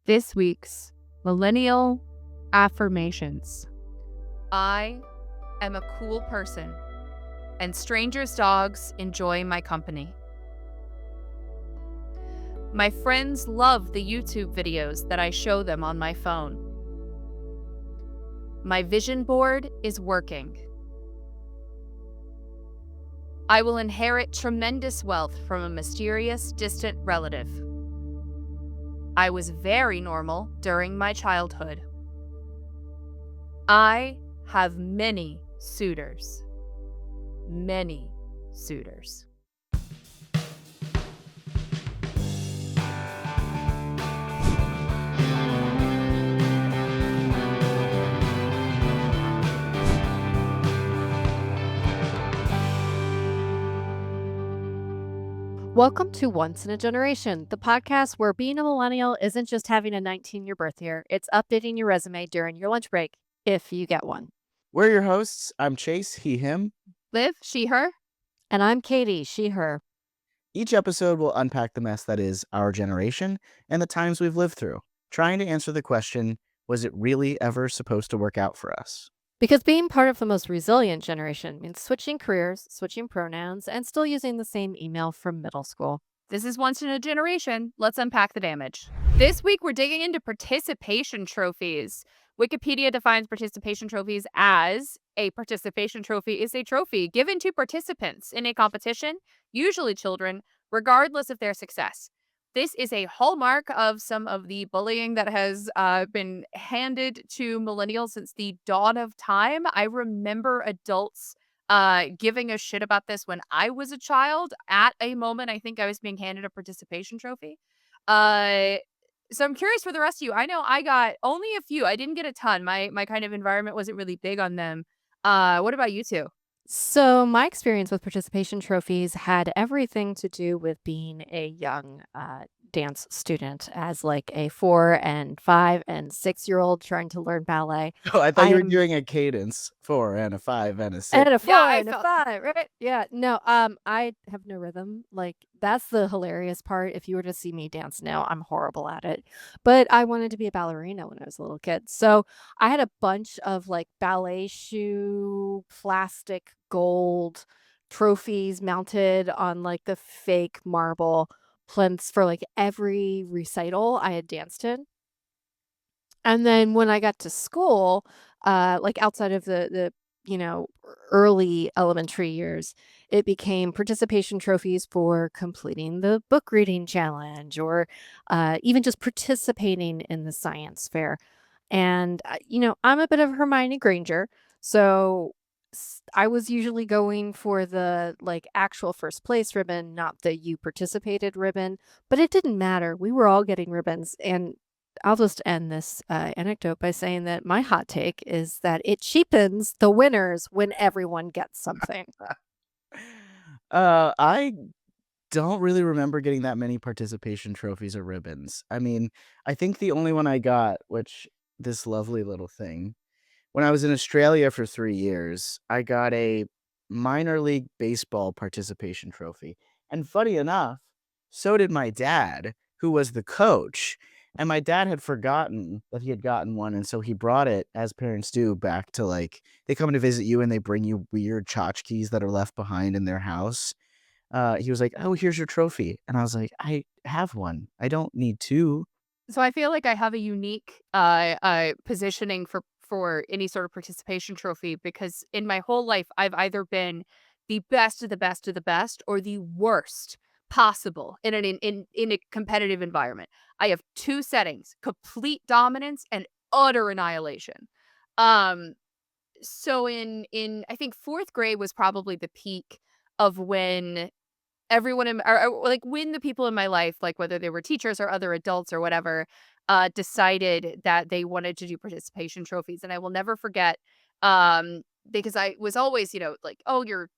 This week's Millennial Affirmations. I am a cool person, and strangers' dogs enjoy my company. My friends love the YouTube videos that I show them on my phone. My vision board is working. I will inherit tremendous wealth from a mysterious, distant relative. I was very normal during my childhood. I have many suitors. Many suitors. Welcome to Once in a Generation, the podcast where being a millennial isn't just having a 19-year birth year, it's updating your resume during your lunch break, if you get one. We're your hosts. I'm Chase, he, him. Liv, she, her. And I'm Katie, she, her. Each episode will unpack the mess that is our generation and the times we've lived through, trying to answer the question, was it really ever supposed to work out for us? Because being part of the most resilient generation means switching careers, switching pronouns, and still using the same email from middle school. This is Once in a Generation. Let's unpack the damage. This week, we're digging into participation trophies. Wikipedia defines participation trophies as a participation trophy is a trophy given to participants in a competition, usually children, regardless of their success. This is a hallmark of some of the bullying that has been handed to millennials since the dawn of time. I remember adults giving a shit about this when I was a child. At a moment, I think I was being handed a participation trophy. So I'm curious for the rest of you. I know I got only a few. I didn't get a ton. My kind of environment wasn't really big on them. What about you two? So my experience with participation trophies had everything to do with being a young dance student as like a 4 and 5 and 6-year-old trying to learn ballet. Oh, I thought I you were am doing a cadence, 4 and a 5 and a 6. and a 4 Yeah, I and a felt 5, right? Yeah. No, I have no rhythm. Like that's the hilarious part. If you were to see me dance now, I'm horrible at it. But I wanted to be a ballerina when I was a little kid. So I had a bunch of like ballet shoe, plastic gold trophies mounted on like the fake marble plinths for like every recital I had danced in. And then when I got to school, like outside of the early elementary years, it became participation trophies for completing the book reading challenge or even just participating in the science fair. And, I'm a bit of Hermione Granger. So I was usually going for the like actual first place ribbon, not the you participated ribbon, but it didn't matter. We were all getting ribbons. And I'll just end this anecdote by saying that my hot take is that it cheapens the winners when everyone gets something. I don't really remember getting that many participation trophies or ribbons. I mean, I think the only one I got, which this lovely little thing, when I was in Australia for 3 years, I got a minor league baseball participation trophy. And funny enough, so did my dad, who was the coach. And my dad had forgotten that he had gotten one, and so he brought it, as parents do, back to like they come to visit you and they bring you weird tchotchkes that are left behind in their house. He was like, "Oh, here's your trophy," and I was like, "I have one. I don't need two." So I feel like I have a unique positioning for any sort of participation trophy because in my whole life I've either been the best of the best of the best or the worst possible in a competitive environment. I have two settings: complete dominance and utter annihilation. Um so in I think 4th grade was probably the peak of when everyone in or, like, when the people in my life, like, whether they were teachers or other adults or whatever, decided that they wanted to do participation trophies, and I will never forget, because I was always, like, "Oh, you're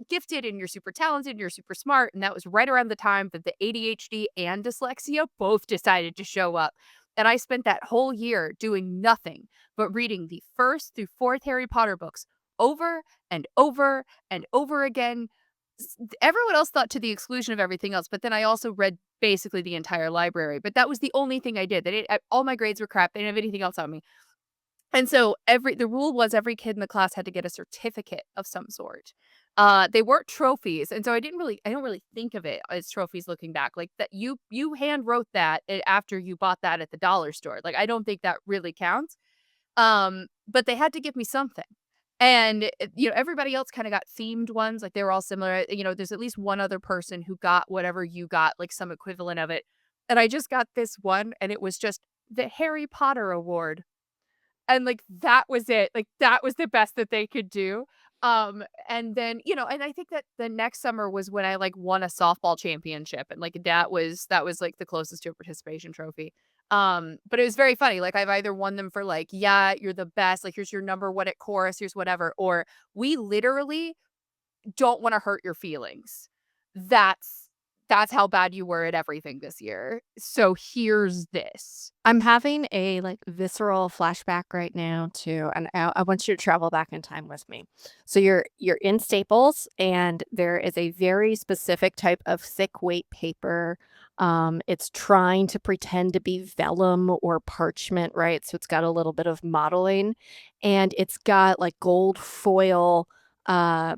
gifted and you're super talented and you're super smart," and that was right around the time that the ADHD and dyslexia both decided to show up, and I spent that whole year doing nothing but reading the 1st through 4th Harry Potter books over and over again. Everyone else thought to the exclusion of everything else, but then I also read basically the entire library. But that was the only thing I did. All my grades were crap. They didn't have anything else on me. And so the rule was every kid in the class had to get a certificate of some sort. They weren't trophies, and so I don't really think of it as trophies looking back. Like that you hand wrote that after you bought that at the dollar store. Like I don't think that really counts. But they had to give me something. And everybody else kind of got themed ones, like they were all similar. There's at least one other person who got whatever you got, like some equivalent of it. And I just got this one, and it was just the Harry Potter award. And, like, that was it, like, that was the best that they could do, and then, and I think that the next summer was when I, like, won a softball championship, and, like, that was, like, the closest to a participation trophy, but it was very funny, like, I've either won them for, like, "Yeah, you're the best," like, "Here's your number 1 at chorus, here's whatever," or, "We literally don't wanna hurt your feelings. That's that's how bad you were at everything this year, so here's this." I'm having a like visceral flashback right now to, and I want you to travel back in time with me. So you're in Staples, and there is a very specific type of thick weight paper. It's trying to pretend to be vellum or parchment, right? So it's got a little bit of modeling, and it's got like gold foil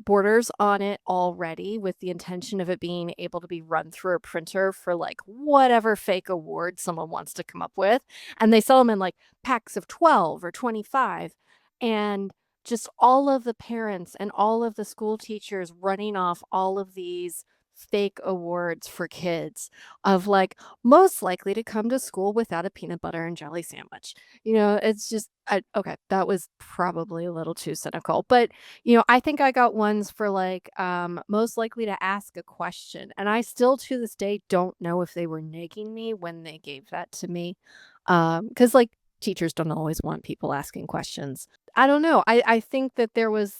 borders on it already, with the intention of it being able to be run through a printer for like whatever fake award someone wants to come up with. And they sell them in like packs of 12 or 25. And just all of the parents and all of the school teachers running off all of these fake awards for kids of like most likely to come to school without a peanut butter and jelly sandwich. It's just okay, that was probably a little too cynical, but I think I got ones for like most likely to ask a question. And I still to this day don't know if they were negging me when they gave that to me. Cuz like teachers don't always want people asking questions. I don't know. I think that there was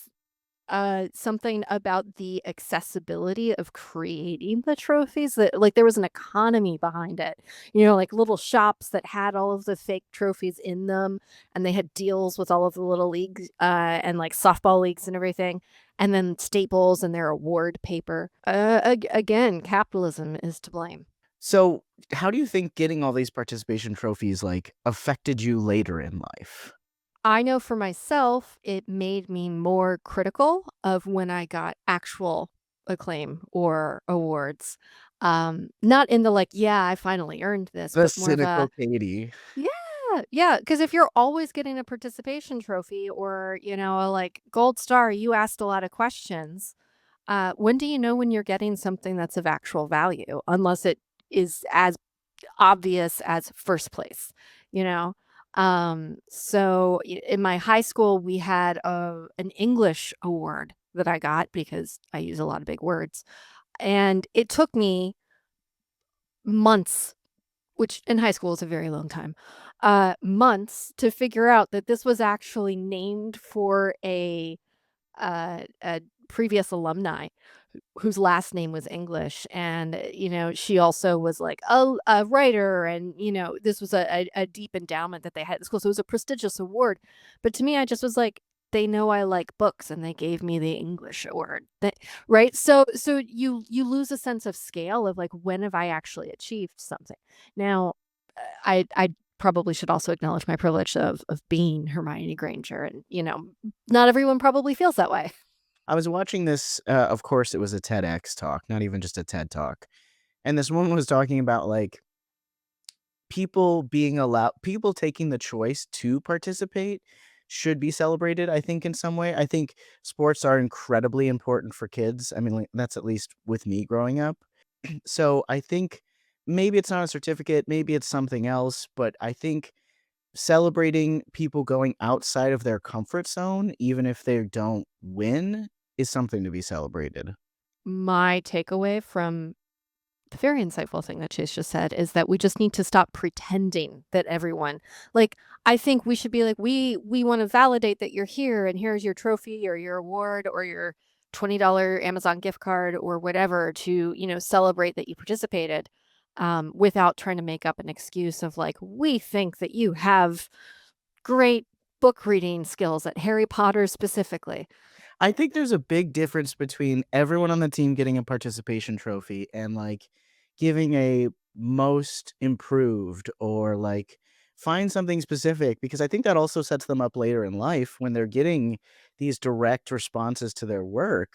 something about the accessibility of creating the trophies, that like there was an economy behind it. Like little shops that had all of the fake trophies in them, and they had deals with all of the little leagues and like softball leagues and everything. And then Staples and their award paper. Again, capitalism is to blame. So, how do you think getting all these participation trophies like affected you later in life? I know for myself, it made me more critical of when I got actual acclaim or awards. Not in the like, yeah, I finally earned this, The but more of cynical a, Katie. yeah, yeah. Because if you're always getting a participation trophy or, a like gold star, you asked a lot of questions. When do you know when you're getting something that's of actual value? Unless it is as obvious as first place, you know? So in my high school, we had an English award that I got because I use a lot of big words. And it took me months, which in high school is a very long time, months to figure out that this was actually named for a previous alumni whose last name was English. And, she also was like a writer. And, this was a deep endowment that they had at school. So it was a prestigious award. But to me, I just was like, they know I like books and they gave me the English award. Right. So you lose a sense of scale of like, when have I actually achieved something? Now, I probably should also acknowledge my privilege of being Hermione Granger. And, not everyone probably feels that way. I was watching this, of course, it was a TEDx talk, not even just a TED talk. And this woman was talking about like people taking the choice to participate should be celebrated, I think, in some way. I think sports are incredibly important for kids. I mean, like, that's at least with me growing up. So I think maybe it's not a certificate, maybe it's something else, but I think celebrating people going outside of their comfort zone, even if they don't win, is something to be celebrated. My takeaway from the very insightful thing that Chase just said is that we just need to stop pretending that everyone, like, I think we should be like, we want to validate that you're here, and here's your trophy or your award or your $20 Amazon gift card or whatever to, celebrate that you participated, without trying to make up an excuse of like, we think that you have great book reading skills at Harry Potter specifically. I think there's a big difference between everyone on the team getting a participation trophy and like giving a most improved or like find something specific because I think that also sets them up later in life when they're getting these direct responses to their work.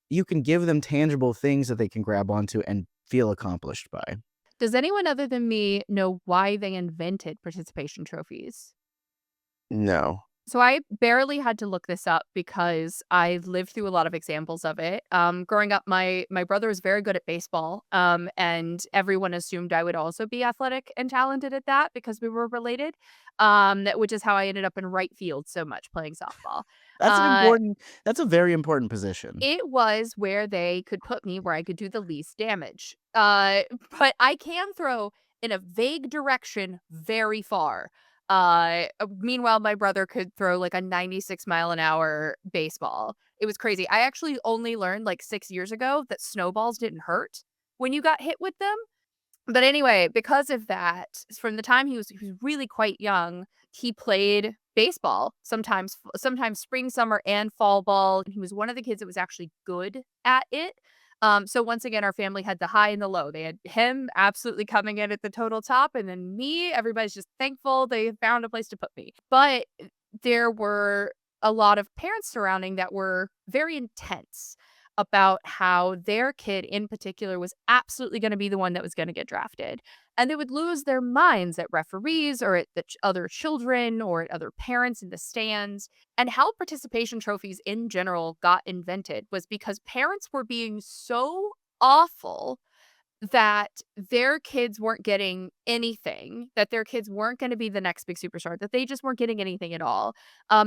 You can give them tangible things that they can grab onto and feel accomplished by. Does anyone other than me know why they invented participation trophies? No. So I barely had to look this up because I lived through a lot of examples of it. Growing up, my brother was very good at baseball, and everyone assumed I would also be athletic and talented at that because we were related. Which is how I ended up in right field so much playing softball. That's an Uh, important that's a very important position. it was where they could put me where I could do the least damage. But I can throw in a vague direction very far. Meanwhile, my brother could throw like a 96-mile-an-hour baseball. It was crazy. I actually only learned like 6 years ago that snowballs didn't hurt when you got hit with them. But anyway, because of that, from the time he was really quite young, he played baseball, sometimes spring, summer, and fall ball. He was one of the kids that was actually good at it. So once again, our family had the high and the low. They had him absolutely coming in at the total top, and then me, everybody's just thankful they found a place to put me. But there were a lot of parents surrounding that were very intense about how their kid in particular was absolutely going to be the one that was going to get drafted. And they would lose their minds at referees or at other children or at other parents in the stands. And how participation trophies in general got invented was because parents were being so awful that their kids weren't getting anything, that their kids weren't going to be the next big superstar, that they just weren't getting anything at all.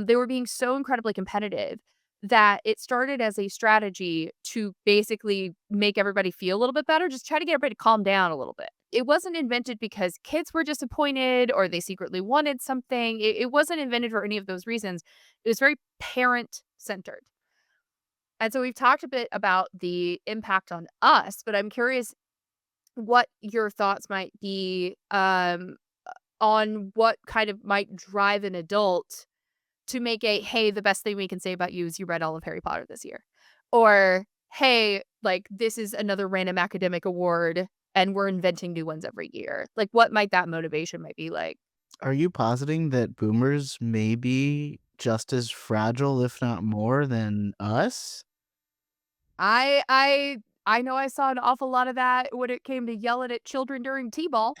They were being so incredibly competitive that it started as a strategy to basically make everybody feel a little bit better, just try to get everybody to calm down a little bit. It wasn't invented because kids were disappointed or they secretly wanted something. It wasn't invented for any of those reasons. It was very parent centered. And so we've talked a bit about the impact on us, but I'm curious what your thoughts might be on what kind of might drive an adult to make hey, the best thing we can say about you is you read all of Harry Potter this year. Or, hey, like, this is another random academic award and we're inventing new ones every year. Like, what might that motivation might be like? Are you positing that boomers may be just as fragile, if not more, than us? I I I know I saw an awful lot of that when it came to yelling at children during T-ball.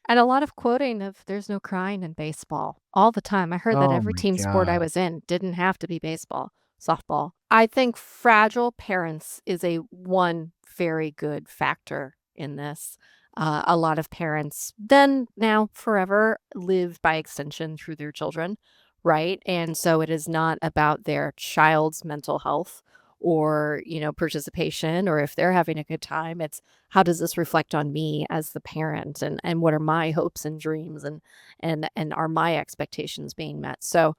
And a lot of quoting of "There's no crying in baseball" all the time. I heard that Oh every my team sport I god. was in didn't have to be baseball, softball. I think fragile parents is a one very good factor in this. A lot of parents then, now, forever live by extension through their children, right? And so it is not about their child's mental health or, participation, or if they're having a good time. It's how does this reflect on me as the parent, and what are my hopes and dreams, and are my expectations being met? So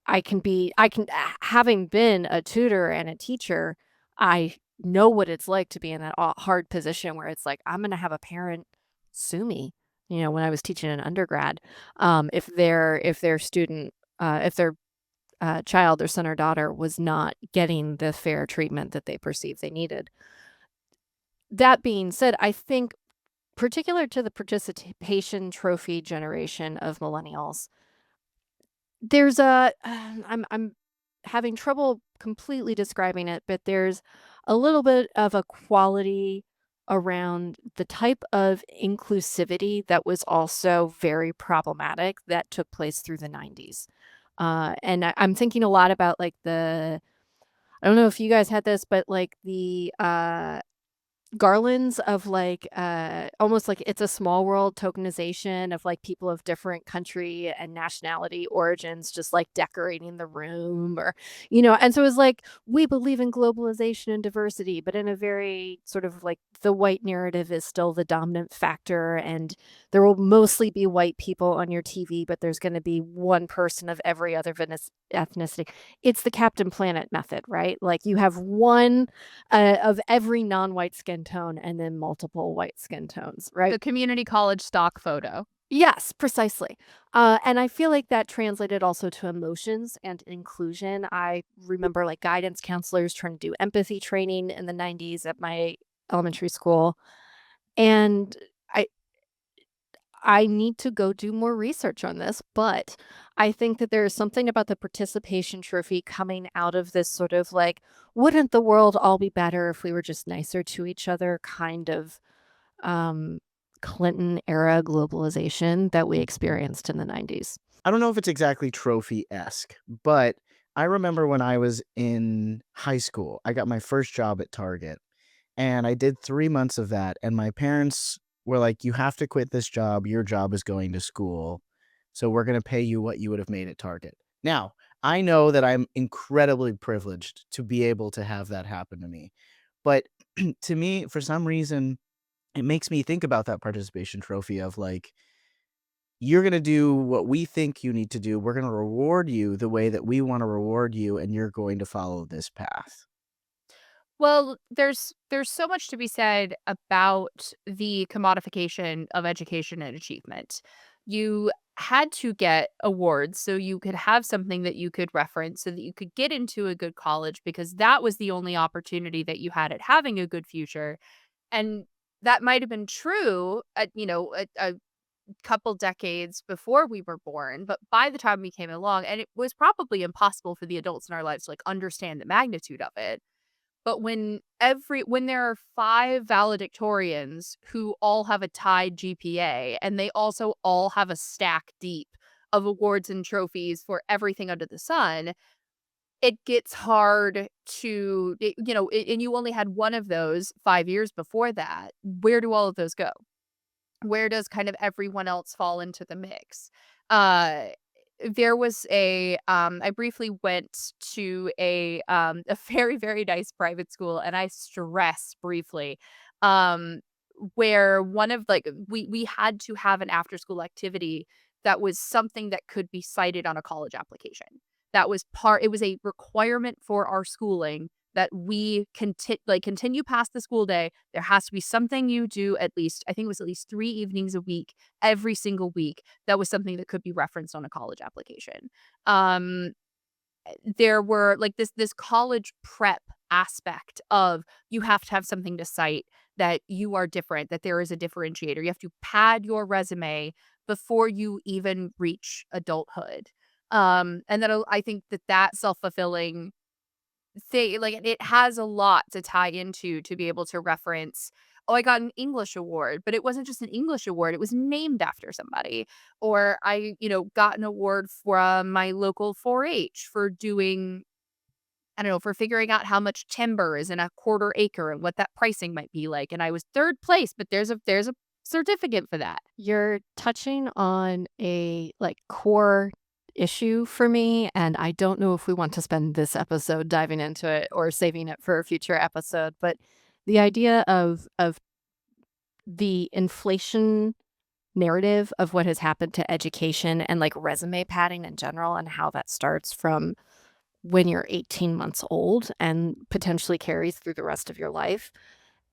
having been a tutor and a teacher, I know what it's like to be in that hard position where it's like I'm going to have a parent sue me. When I was teaching an undergrad, if their student, if their child, their son or daughter, was not getting the fair treatment that they perceived they needed. That being said, I think particular to the participation trophy generation of millennials, there's I'm having trouble completely describing it, but there's a little bit of a quality around the type of inclusivity that was also very problematic that took place through the 90s. And I'm thinking a lot about like I don't know if you guys had this, but like the garlands of like almost like It's a Small World tokenization of like people of different country and nationality origins just like decorating the room, or and so it's like we believe in globalization and diversity, but in a very sort of like the white narrative is still the dominant factor, and there will mostly be white people on your TV, but there's going to be one person of every other ethnicity. It's the Captain Planet method, right? Like you have one of every non-white skin tone and then multiple white skin tones, right? The community college stock photo. Yes, precisely. And I feel like that translated also to emotions and inclusion. I remember like guidance counselors trying to do empathy training in the 90s at my elementary school. And I I need to go do more research on this, but I think that there is something about the participation trophy coming out of this sort of like, wouldn't the world all be better if we were just nicer to each other kind of um, Clinton era globalization that we experienced in the 90s. I don't know if it's exactly trophy-esque, but I remember when I was in high school, I got my first job at Target, and I did 3 months of that, and my parents were like, "You have to quit this job. Your job is going to school, so we're gonna pay you what you would have made at Target." Now, I know that I'm incredibly privileged to be able to have that happen to me, but to me, for some reason, it makes me think about that participation trophy of, like, you're gonna do what we think you need to do. We're gonna reward you the way that we wanna reward you, and you're going to follow this path. Well, there's so much to be said about the commodification of education and achievement. You had to get awards so you could have something that you could reference so that you could get into a good college because that was the only opportunity that you had at having a good future. And that might have been true at, a couple decades before we were born, but by the time we came along, and it was probably impossible for the adults in our lives to like understand the magnitude of it. But when there are 5 valedictorians who all have a tied GPA, and they also all have a stack deep of awards and trophies for everything under the sun, it gets hard to and you only had one of those 5 years before that. Where do all of those go? Where does kind of everyone else fall into the mix? Uh, there was I briefly went to a very, very nice private school, and I stress briefly, um, where one of like we had to have an after school activity that was something that could be cited on a college application. That was it was a requirement for our schooling that we continue past the school day. There has to be something you do at least, I think it was at least 3 evenings a week, every single week. That was something that could be referenced on a college application. Um, there were like this college prep aspect of you have to have something to cite that you are different, that there is a differentiator. You have to pad your resume before you even reach adulthood. And then I think that self-fulfilling say like it has a lot to tie into to be able to reference, oh, I got an English award, but it wasn't just an English award, it was named after somebody. Or I, got an award from my local 4-H for doing, I don't know, for figuring out how much timber is in a quarter acre and what that pricing might be like. And I was third place, but there's a certificate for that. You're touching on a like core issue for me, and I don't know if we want to spend this episode diving into it or saving it for a future episode, but the idea of the inflation narrative of what has happened to education and like resume padding in general and how that starts from when you're 18 months old and potentially carries through the rest of your life.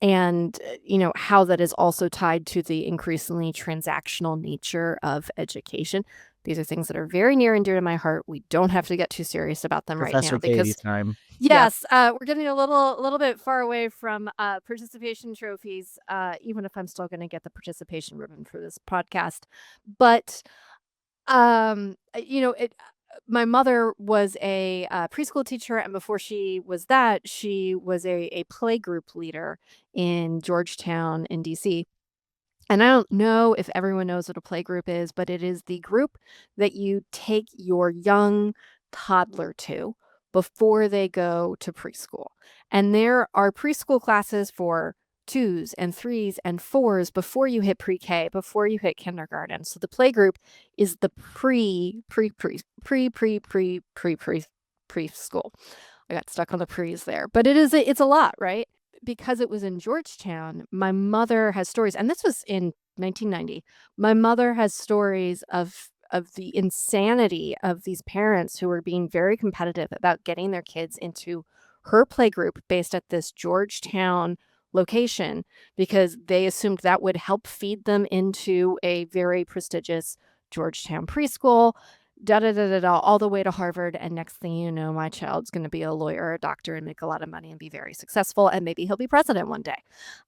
And, how that is also tied to the increasingly transactional nature of education. These are things that are very near and dear to my heart. We don't have to get too serious about them right now Professor Katie because time. Yeah. yes, we're getting a little bit far away from participation trophies, even if I'm still going to get the participation ribbon for this podcast. But it my mother was a, preschool teacher, and before she was that, she was a playgroup leader in Georgetown in DC. And I don't know if everyone knows what a playgroup is, but it is the group that you take your young toddler to before they go to preschool. And there are preschool classes for twos and threes and fours before you hit pre-K, before you hit kindergarten. So the playgroup is the preschool. I got stuck on the pre's there, but it's a lot, right? Because it was in Georgetown, my mother has stories, and this was in 1990. My mother has stories of the insanity of these parents who were being very competitive about getting their kids into her playgroup based at this Georgetown location because they assumed that would help feed them into a very prestigious Georgetown preschool. da da da da da, all the way to Harvard. And next thing you know, my child's going to be a lawyer or a doctor and make a lot of money and be very successful. And maybe he'll be president one day.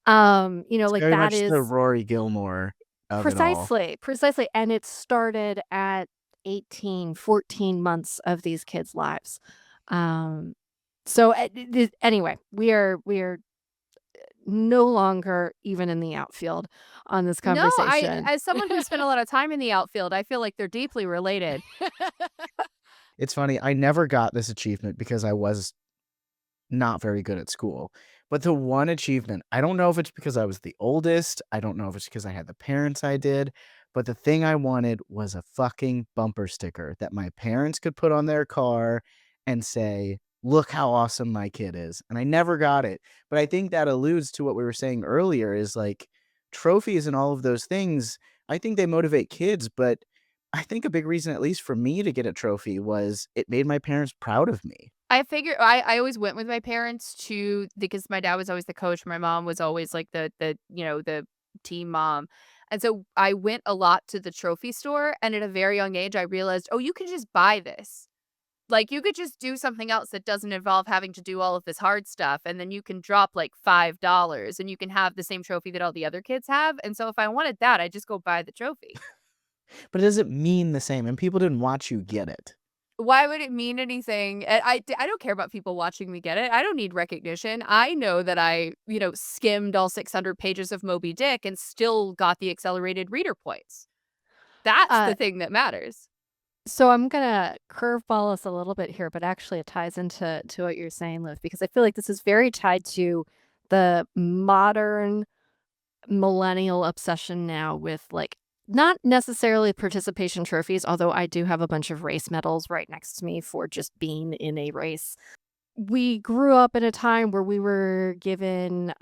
It's Like very that much the is Rory Gilmore of it all. precisely. And it started at 18, 14 months of these kids' lives. Um, anyway, we are no longer even in the outfield on this No, conversation. as someone who spent a lot of time in the outfield, I feel like they're deeply related. It's funny, I never got this achievement because I was not very good at school. But the one achievement, I don't know if it's because I was the oldest, I don't know if it's because I had the parents I did, but the thing I wanted was a fucking bumper sticker that my parents could put on their car and say, "Look how awesome my kid is." And I never got it. But I think that alludes to what we were saying earlier is like trophies and all of those things. I think they motivate kids, but I think a big reason, at least for me, to get a trophy was it made my parents proud of me. I always went with my parents to because my dad was always the coach, my mom was always like the team mom. And so I went a lot to the trophy store, and at a very young age I realized, "Oh, you can just buy this." Like, you could just do something else that doesn't involve having to do all of this hard stuff, and then you can drop, like, $5, and you can have the same trophy that all the other kids have, and so if I wanted that, I'd just go buy the trophy. But it doesn't mean the same, and people didn't watch you get it. Why would it mean anything? I don't care about people watching me get it. I don't need recognition. I know that I skimmed all 600 pages of Moby Dick and still got the accelerated reader points. That's Uh, the thing that matters. so I'm gonna curveball us a little bit here, but actually it ties into what you're saying, Liv, because I feel like this is very tied to the modern millennial obsession now with like not necessarily participation trophies, although I do have a bunch of race medals right next to me for just being in a race. We grew up in a time where we were given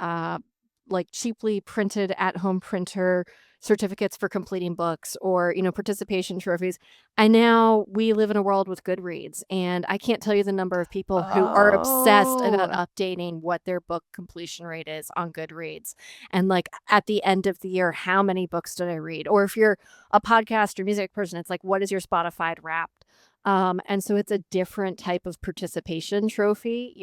like cheaply printed at home printer certificates for completing books or participation trophies, and now we live in a world with Goodreads, and I can't tell you the number of people who are obsessed about Oh. updating what their book completion rate is on Goodreads, and like at the end of the year, how many books did I read? Or if you're a podcast or music person, it's like, what is your Spotify Wrapped? And so it's a different type of participation trophy.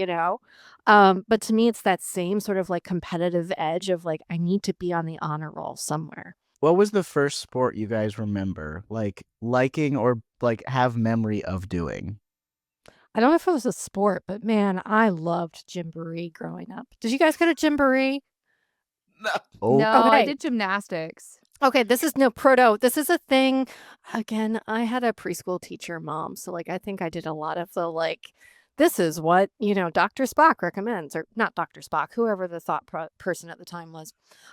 But to me, it's that same sort of like competitive edge of like, I need to be on the honor roll somewhere. What was the first sport you guys remember, like, liking or, like, have memory of doing? I don't know if it was a sport, but man, I loved Gymboree growing up. Did you guys go to Gymboree? Oh, No, I Okay. did gymnastics. Okay, this is no proto. This is a thing. Again, I had a preschool teacher mom, so like I think I did a lot of the like this is what, Dr. Spock recommends or not Dr. Spock, whoever the person at the time was.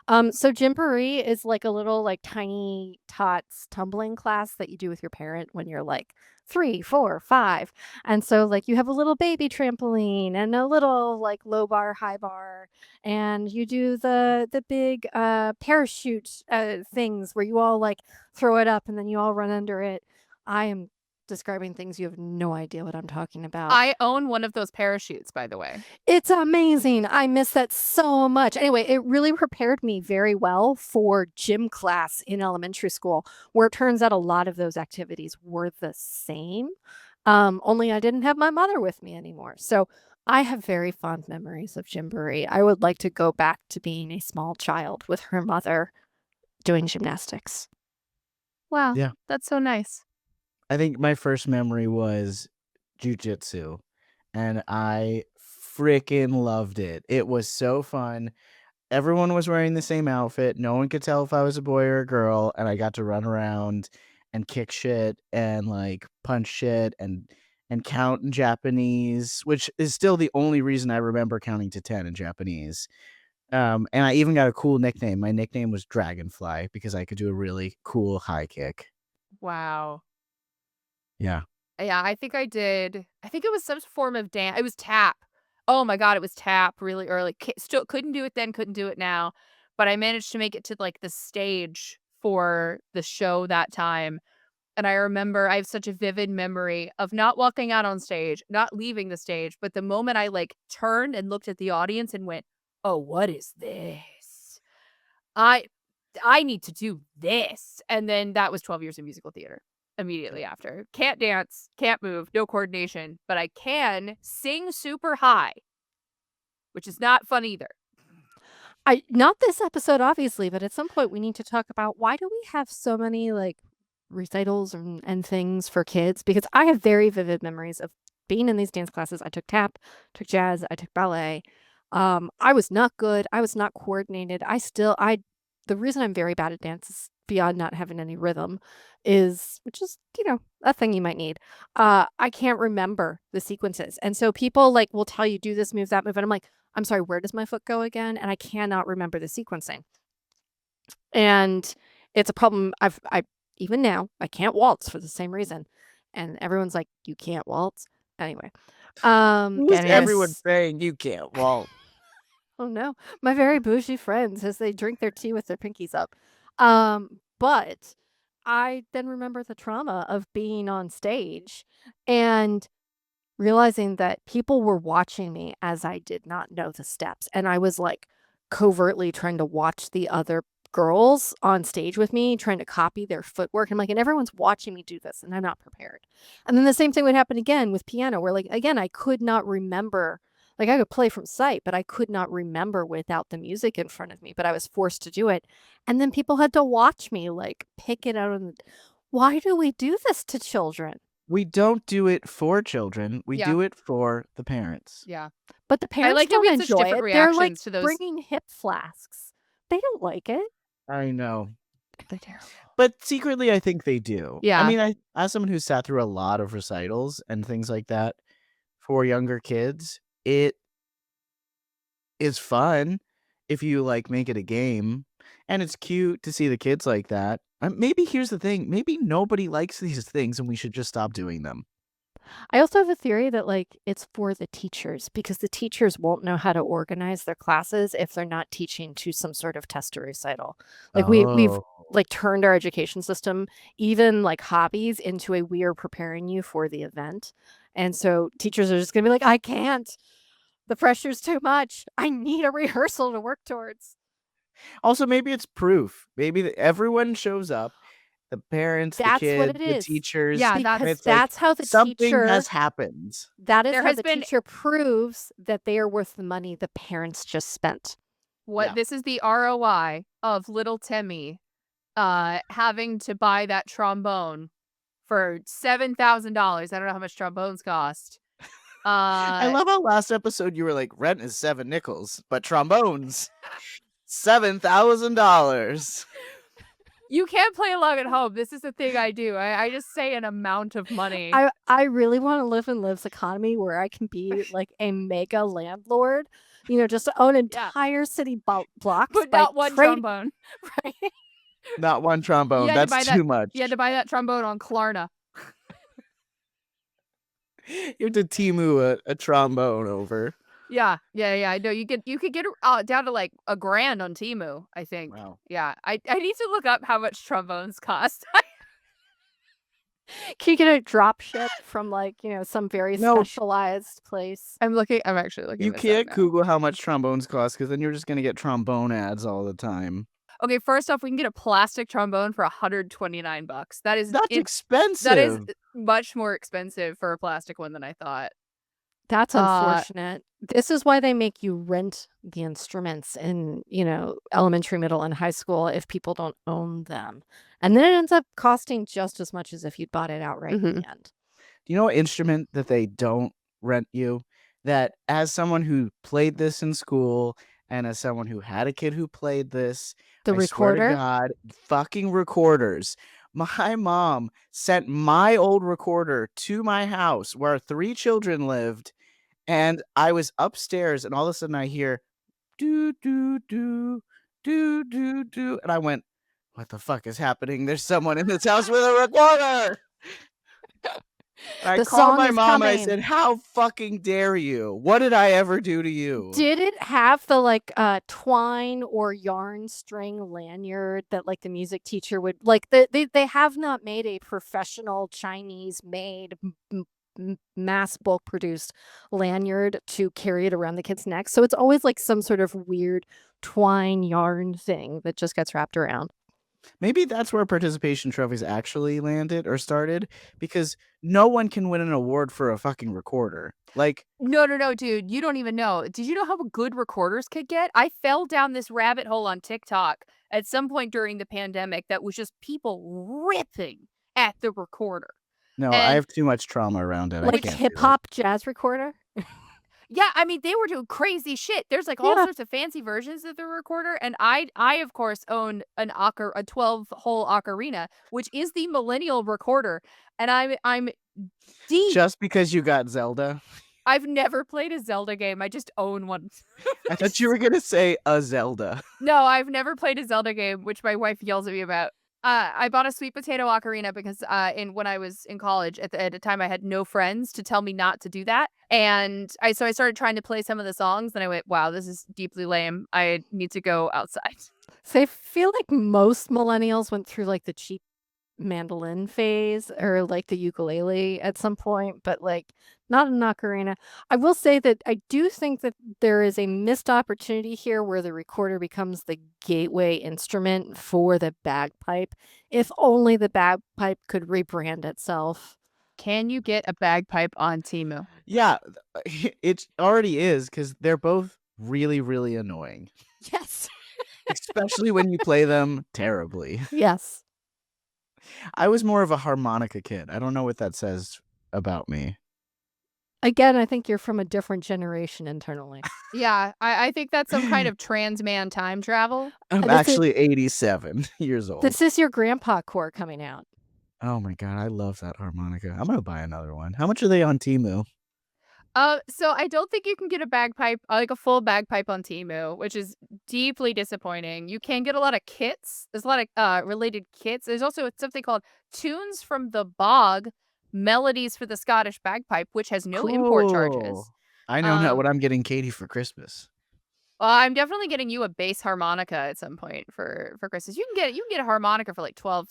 So Gymboree is like a little like tiny tots tumbling class that you do with your parent when you're like 3, 4, 5. And so like you have a little baby trampoline and a little like low bar, high bar, and you do the big parachute things where you all like throw it up and then you all run under it. I am describing things you have no idea what I'm talking about. I own one of those parachutes, by the way. It's amazing. I miss that so much. Anyway, it really prepared me very well for gym class in elementary school, where it turns out a lot of those activities were the same. Only I didn't have my mother with me anymore. So I have very fond memories of Gymboree. I would like to go back to being a small child with her mother doing gymnastics. Wow, yeah. that's so nice. I think my first memory was jujitsu, and I freaking loved it. It was so fun. Everyone was wearing the same outfit. No one could tell if I was a boy or a girl, and I got to run around and kick shit and like punch shit and count in Japanese, which is still the only reason I remember counting to 10 in Japanese. And I even got a cool nickname. My nickname was Dragonfly because I could do a really cool high kick. Wow. Yeah. Yeah, I think I did. I think it was some form of dance. It was tap. Oh my god, it was tap really early. Still couldn't do it then, couldn't do it now, but I managed to make it to like the stage for the show that time. And I remember I have such a vivid memory of not walking out on stage, not leaving the stage, but the moment I like turned and looked at the audience and went, "Oh, what is this? I I need to do this." And then that was 12 years of musical theater. immediately after. Can't dance, can't move, no coordination, but I can sing super high, which is not fun either. I not this episode, obviously, but at some point we need to talk about why do we have so many like recitals and things for kids? Because I have very vivid memories of being in these dance classes. I took tap, took jazz, I took ballet. I was not good. I was not coordinated. I the reason I'm very bad at dance is beyond not having any rhythm is which is, a thing you might need. I can't remember the sequences. And so people like will tell you do this move, that move, and I'm like, I'm sorry, where does my foot go again? And I cannot remember the sequencing. And it's a problem. I even now I can't waltz for the same reason. And everyone's like, you can't waltz. Anyway, Who is getting everyone this. saying you can't waltz? Oh no, my very bougie friends as they drink their tea with their pinkies up. But I then remember the trauma of being on stage and realizing that people were watching me as I did not know the steps, and I was, like, covertly trying to watch the other girls on stage with me, trying to copy their footwork, I'm like, "And everyone's watching me do this, and I'm not prepared." And then the same thing would happen again with piano where, like, again, I could not remember like, I could play from sight, but I could not remember without the music in front of me, but I was forced to do it, and then people had to watch me, like, pick it out of the why do we do this to children? We don't do it for children. We Yeah. do it for the parents. Yeah. But the I parents like that don't we had such enjoy different it. They're, like, reactions to those. bringing hip flasks. They don't like it. I know. They're terrible. But secretly, I think they do. I Yeah. mean, as someone who sat through a lot of recitals and things like that for younger kids, it is fun if you like make it a game, and it's cute to see the kids like that. Maybe here's the thing: maybe nobody likes these things, and we should just stop doing them. I also have a theory that, like, it's for the teachers because the teachers won't know how to organize their classes if they're not teaching to some sort of test or recital. Like, we've, Oh, like, turned our education system, even, like, hobbies, into a we are preparing you for the event, and so teachers are just gonna be like, "I can't. The pressure's too much. I need a rehearsal to work towards." also maybe it's proof. Maybe that everyone shows up, the parents, the That's what kids, it the is. teachers, Yeah, and Because it's like that's how the something teacher has happened. that is there how has the been teacher proves that they are worth the money the parents just spent. what Yeah. this is the ROI of little Timmy having to buy that trombone for $7,000. I don't know how much trombones cost. I love how last episode you were like, rent is 7 nickels, but trombones, $7,000. You can't play along at home. This is the thing I do. I just say an amount of money. I really wanna live in Liv's economy where I can be, like, a mega landlord, just to own entire city blocks But by not one trade trombone. right? Not one trombone. You had to buy That's that. too much. You had to buy that trombone on Klarna. You have to Temu a trombone over. Yeah. I know you could get down to like $1,000 on Temu, I think. Wow. Yeah. I need to look up how much trombones cost. Can you get a drop ship from, like, some very No. specialized place? I'm actually looking. You this up can't now. Google how much trombones cost because then you're just going to get trombone ads all the time. Okay, first off, we can get a plastic trombone for $129. That's That is expensive. much more expensive for a plastic one than I thought. That's Uh, unfortunate. This is why they make you rent the instruments in, elementary, middle, and high school if people don't own them. And then it ends up costing just as much as if you'd bought it outright in the end. Do you know what instrument that they don't rent you? That as someone who played this in school and as someone who had a kid who played this, The I swear to recorder? God, fucking recorders. My mom sent my old recorder to my house where 3 children lived, and I was upstairs, and all of a sudden I hear do do do do do do, and I went, "What the fuck is happening? There's someone in this house with a recorder." And I The called song my is mom and I coming. said, "How fucking dare you? What did I ever do to you?" Did it have the, like, twine or yarn string lanyard that, like, the music teacher would like, they have not made a professional Chinese-made, mass bulk produced lanyard to carry it around the kid's neck, so it's always, like, some sort of weird twine yarn thing that just gets wrapped around. Maybe that's where participation trophies actually landed or started, because no one can win an award for a fucking recorder. Like, No, dude. You don't even know. Did you know how good recorders could get? I fell down this rabbit hole on TikTok at some point during the pandemic that was just people ripping at the recorder. no, I And have too much trauma around it. I Like can't hip do it. hop jazz recorder? yeah, I mean, they were doing crazy shit. There's like all Yeah. sorts of fancy versions of the recorder, and I of course own a 12-hole ocarina, which is the millennial recorder, and I'm deep. Just because you got Zelda? I've never played a Zelda game. I just own one. I thought you were gonna say a Zelda. No, I've never played a Zelda game, which my wife yells at me about. I bought a sweet potato ocarina because when I was in college at a time I had no friends to tell me not to do that, and I started trying to play some of the songs, and I went, wow, this is deeply lame. I need to go outside. So I feel like most millennials went through like the cheap mandolin phase or like the ukulele at some point, but like not an ocarina. I will say that I do think that there is a missed opportunity here where the recorder becomes the gateway instrument for the bagpipe. If only the bagpipe could rebrand itself. Can you get a bagpipe on Temu? Yeah, it already is, because they're both really, really annoying, Yes. especially when you play them terribly. Yes. I was more of a harmonica kid. I don't know what that says about me. Again, I think you're from a different generation internally. Yeah, I think that's some kind of trans man time travel. I'm This is- actually 87 years old. This is your grandpa core coming out. Oh my god, I love that harmonica. I'm gonna buy another one. How much are they on Temu? So I don't think you can get a bagpipe, like a full bagpipe on Temu, which is deeply disappointing. You can get a lot of kits. There's a lot of related kits. There's also something called Tunes from the Bog, Melodies for the Scottish Bagpipe, which has no import charges. Cool. I know now Um, what I'm getting Katie for Christmas. Well, I'm definitely getting you a bass harmonica at some point for Christmas. You can get a harmonica for like $7,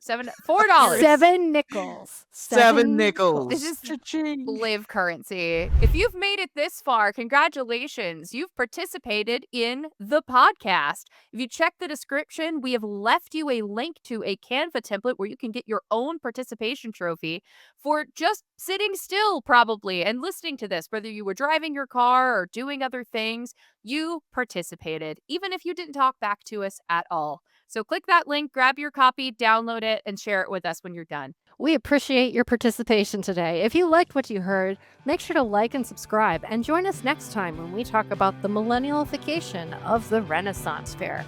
$4. 7 nickels. 7 nickels. This is Cha-ching. live currency. If you've made it this far, congratulations. You've participated in the podcast. If you check the description, we have left you a link to a Canva template where you can get your own participation trophy for just sitting still, probably, and listening to this, whether you were driving your car or doing other things. You participated, even if you didn't talk back to us at all. So click that link, grab your copy, download it, and share it with us when you're done. We appreciate your participation today. If you liked what you heard, make sure to like and subscribe and join us next time when we talk about the millennialification of the Renaissance Fair.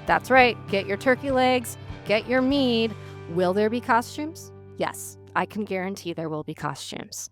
That's right, get your turkey legs, get your mead. Will there be costumes? Yes, I can guarantee there will be costumes.